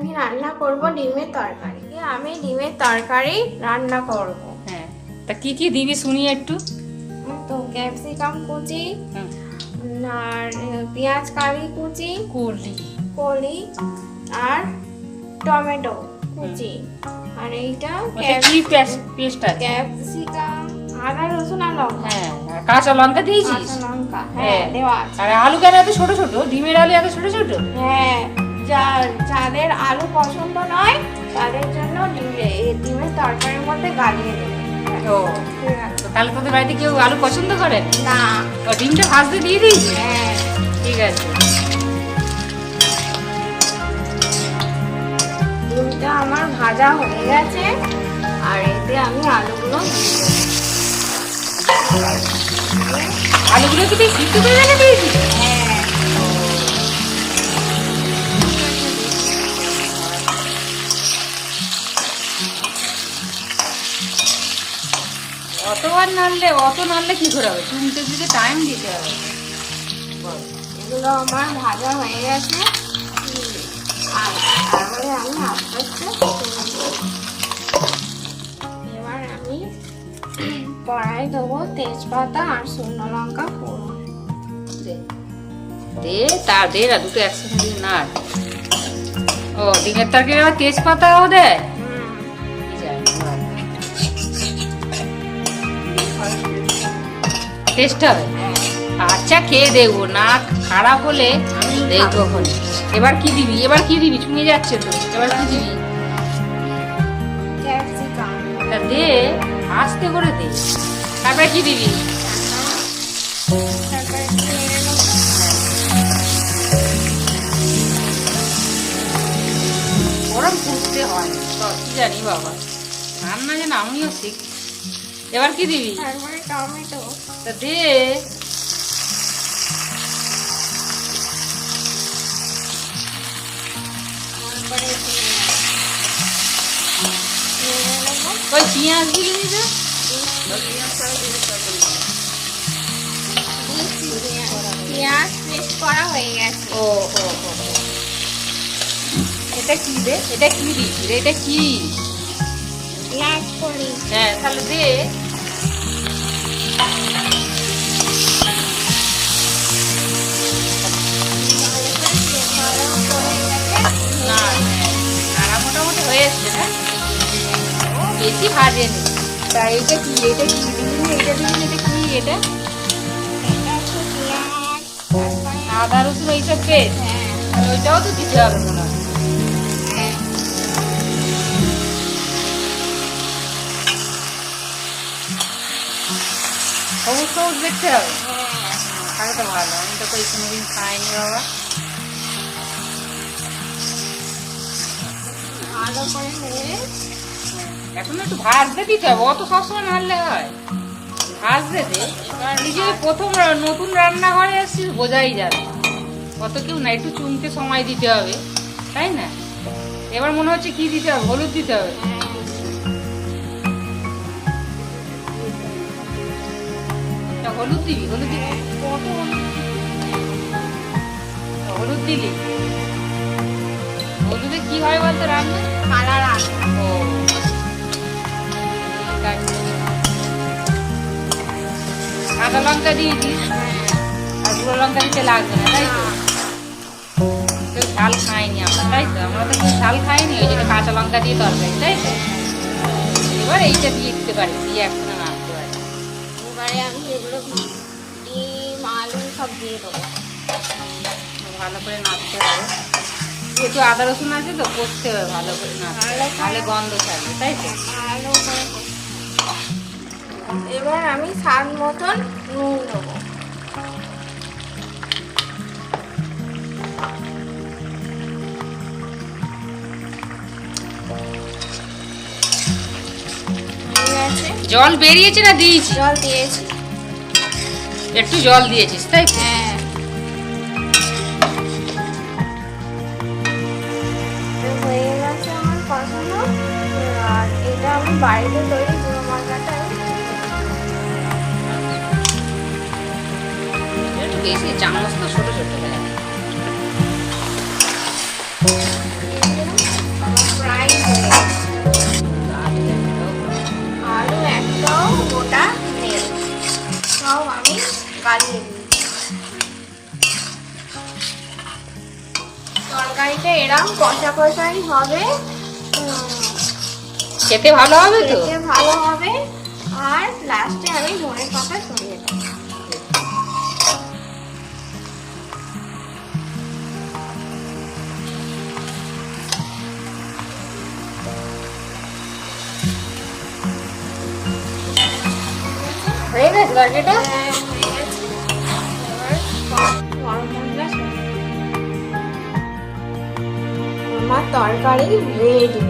আমি রান্না করব ডিমের তরকারি। আমি ডিমের তরকারি রান্না করব। হ্যাঁ, তা কি কি দিবি শুনি একটু। তো ক্যাপসিকাম কুচি, হুম, আর পেঁয়াজ কারি কুচি, কলি, আর টমেটো কুচি, আর এইটা ওটা কি পেস্ট আছে? ক্যাপসিকাম, আদা রসুন আর লঙ্কা। হ্যাঁ, আর কাঁচা লঙ্কা দিয়েছিস? কাঁচা লঙ্কা হ্যাঁ দেওয়া আছে। আর আলু কেন এত ছোট ছোট? ডিমের আলু এত ছোট ছোট? হ্যাঁ, যাদের আলু পছন্দ নয় তাদের জন্য ডিমের তরকারির মধ্যে গালিয়ে দেবে। ও, ঠিক আছে। তো তাহলে তোদের বাড়িতে কেউ আলু পছন্দ করে না। ও, ডিমটা ভাজতে দিয়ে দিয়েছি। হ্যাঁ, ঠিক আছে। ডিমটা আমার ভাজা হয়ে গেছে, আর এতে আমি আলুগুলো দিয়ে দেবো। আলুগুলো কি তুই সিদ্ধ করে রেখে দিয়েছিস? হ্যাঁ, অত নাড়লে কি করে হবে? চুমতে দিতে টাইম দিতে হবে। বল। এগুলো আমার ভাজা হয়ে গেছে। আর তারপরে আমি আস্তে আস্তে এবার আমি কড়াই দেবো তেজপাতা আর শুকনো লঙ্কা ফোড়ন। দে দে, তার দে না, দুটো একসাথে দিয়ে নাড়। ও, ডিমের তরকারি আবার তেজপাতাও দেয়? কি জানি বাবা। টেস্ট হবে? আচ্ছা, খেয়ে দেখবো, না খারাপ হলে দেখবো ওখানে। এবার কি দিবি? ছুঁয়ে যাচ্ছে তো। এবার কি দিবি? ক্যাপসিকাম, তা দে, আস্তে করে দে। তারপরে কি দিবি? তারপরে একটু নেড়ে নেবো। গরম ফুটতে হয় তো, কি জানি বাবা, রান্না যেন আমিও শিখ। এবার কি দিবি? তারপরে টমেটো। তা দে। তারপরে একটু নেড়ে নেবো। ওই পেঁয়াজ দিবি না? পেঁয়াজ পেস্ট করা হয়ে গেছে। ও ও ও ও। এটা কি রে? এটা কি দিবি রে? এটা কি? পেঁয়াজ করি। হ্যাঁ, তাহলে দে। না, নাড়া মোটামুটি হয়ে এসছে না, বেশি ভাজেনি। তা এটা কি দিবি না? এটা কি? এটা আদা রসুন এইসব পেস্ট? ওইটাও তো দিতে হবে মনে হয়। সবুজ সবুজ দেখতে হবে? তাহলে তো ভালো, আমি তো কই কোনোদিন খাইনি বাবা। ভালো করে নেড়ে এখন একটু ভাজতে দিতে হবে, অত সবসময় নাড়লে হয়? ভাজতে দে। নিজে প্রথম নতুন রান্নাঘরে এসেছিস, বোঝাই যাবে। কত কেউ না, একটু চুমতে সময় দিতে হবে, তাই না? এবার মনে হচ্ছে কি দিতে হবে? হলুদ দিতে হবে। হলুদ দিবি? কত হলুদ দিলি? হলুদে কি হয় বলতো রান্না? কালার আসে। ও, ঠিক আছে। কাঁচা লঙ্কা দিয়েছিস? আর গুঁড়ো লঙ্কা দিতে লাগবে না, তাই তো? কেউ ঝাল খাইনি আমরা, তাই তো? আমরা তো কেউ ঝাল খাইনি, ওই জন্য কাঁচা লঙ্কা দিয়ে তরকারি, তাই তো? এবার এইটা দিয়ে দিতে পারি, দিয়ে একসাথে নাড়তে পারি। এবারে আমি এগুলো ডিম আলু সব দিয়ে দেবো। ভালো করে নাড়তে হবে। একটু আদা রসুন আছে তো, কষতে হবে ভালো করে নাড়তে, তাহলে গন্ধ থাকবে, তাই তো? ভালো করে এবার আমি স্বাদ মতন নুন দেবো। জল বেরিয়েছে না দিয়েছি? জল দিয়েছি। একটু জল দিয়েছিস, তাই তো? হ্যাঁ, হয়ে গেছে আমার কষানো। আর এটা আমি বাড়িতে তৈরি গুঁড়ো মশলাটা একটু বেশি, চামচ তো ছোট ছোট হয়ে তরকারিটা এরকম কষা কষাই হবে, খেতে ভালো হবে তো? খেতে ভালো হবে। আর লাস্টে আমি ধনে পাতা ছড়িয়ে দেবো। হয়ে গেছে তরকারিটা? হয়ে গেছে। এবার গরম মশলা ছড়িয়ে দেবো। আমার তরকারি রেডি।